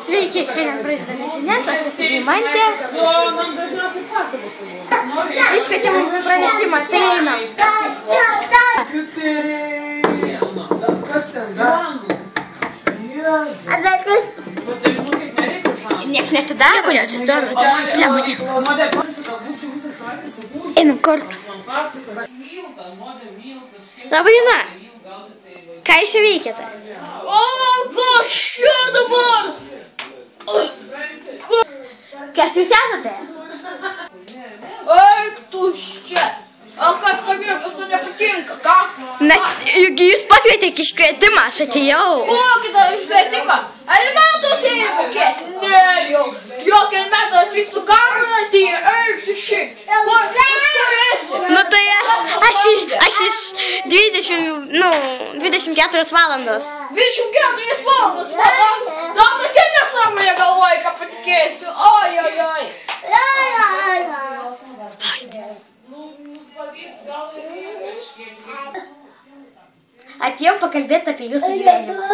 Sveiki, šiandien praeidami žinias, aš esu Deimantė. Iškvietė mums pranešimą, tai einam. Niekas netidaro, einam kartu. Labą dieną. Ką jūs čia veikiate? O, kas čia dabar? Kas jūs esate? Eik tuščia. O kas pamirkas, to nepatinka, ką? Nes juk jūs pakvietėte iškvietimą, aš atėjau. Kokį iškvietimą? Ar metus jai mokės? Ne jau. Jokia metų atvyksiu gamina, tai eik tuščiai. Kur esi? Nu tai aš iš 24 valandos. 24 valandas, man tokia nesąmonė galvoja, ką patikėsiu. Oi. Spausti. Atėjom pakalbėti apie jūsų gyvenimą.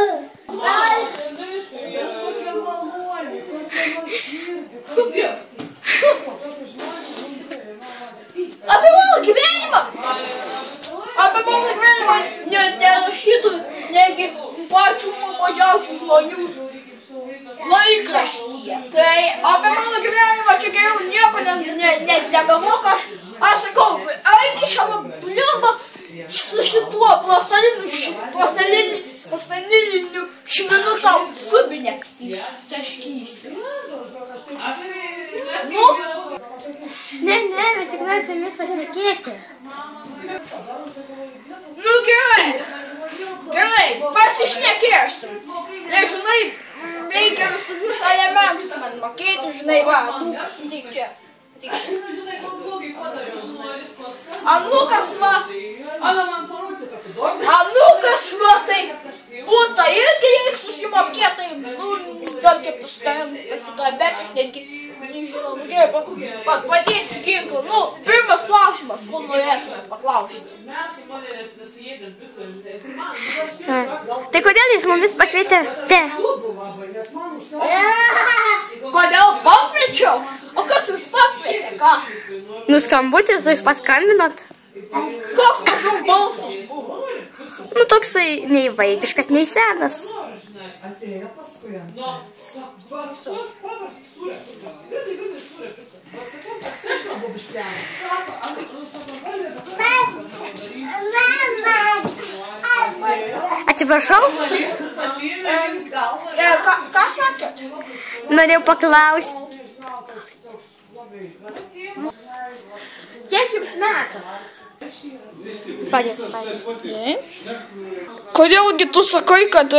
Apie mano gyvenimą? Apie mano gyvenimą net nerašytų, negi pačių mažiausių žmonių laikraštyje. Tai apie mano gyvenimą čia geriau nieko negalvok, aš sakau, eik iš šią bliubą su šituo plastiliniu švinu tau subinę ištaškysiu. Nu? Ne, mes tik norim su jumis pašnekėti. Nu gerai, pasišnekėsim. Nežinai, reikia visus elementus man mokėti, žinai, va, Lukas, tik čia. Anukas va, tai būta irgi reikia susimokėti, gal čia pasikalbėti, aš netgi nežinau, padėsiu ginklą. Nu, pirmas klausimas, ko norėtume paklausti. Tai kodėl jūs mumis pakvietėte? Kodėl pakviečiau? O kas jūs pakvietė, ką? Nu skambutis, jūs paskambinot? Koks maždaug balsas buvo? Nu toksai nei vaikiškas, nei senas. Atsiprašau? Ką sakėt? Norėjau paklausti. Kiek jums metų? Padėk. Kodėlgi tu sakai, kad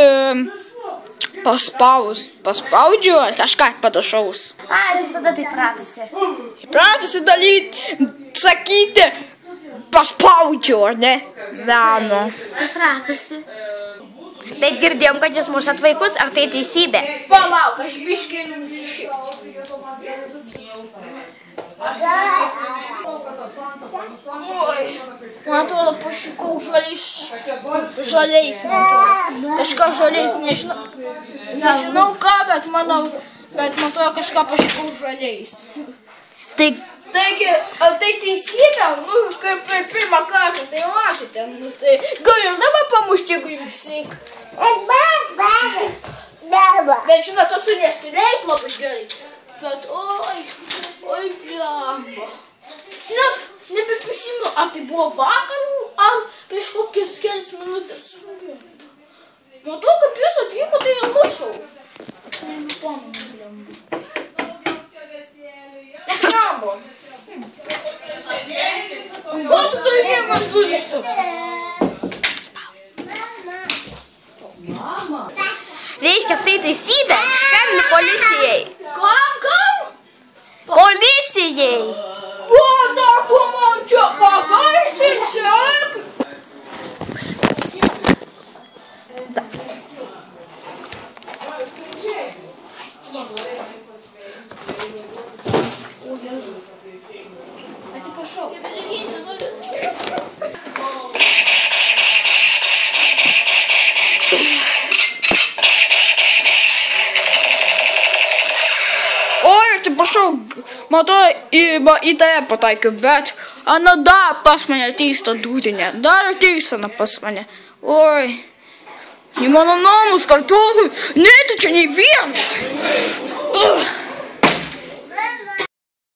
paspaudžiu ar kažką panašaus? Aš visada taip pratusi. Pratusi sakyti, paspaudžiu, ar ne? Meno. Pratusi. Tai girdėjom, kad jūs mušat vaikus, ar tai teisybė? Palauk, aš biškai nusišypčiau. Man atrodo, pašikau žaliais, kažką žaliais, nežinau ką, bet man atrodo, kažką pašikau žaliais. Taigi, tai teisybė, nu, kaip pirmą kartą, tai matėte, nu, tai gal ir dabar pamušti, jeigu jums reikia. Bet žinot, tu nesileik labai gerai, bet oi, bliamba. Žinot, nebeprisimenu, ar tai buvo vakarų, ar prieš kokias kelias minutės. Matau, kaip jūs atvyko, tai ir mušau. Bliamba. Ko tu turi vienas durstu? Reiškia, tai teisybė, skambinu policijai. Kam? Policijai! Padaku man čia pagaisinčiak! Atsiprašau. atsiprašau, matau, į tave pataikiu, bet Ana dar pas mane ateis ta dūdinė, dar ateis Ana pas mane. Oi, į mano namus kartuoju, neitų čia nei vienas.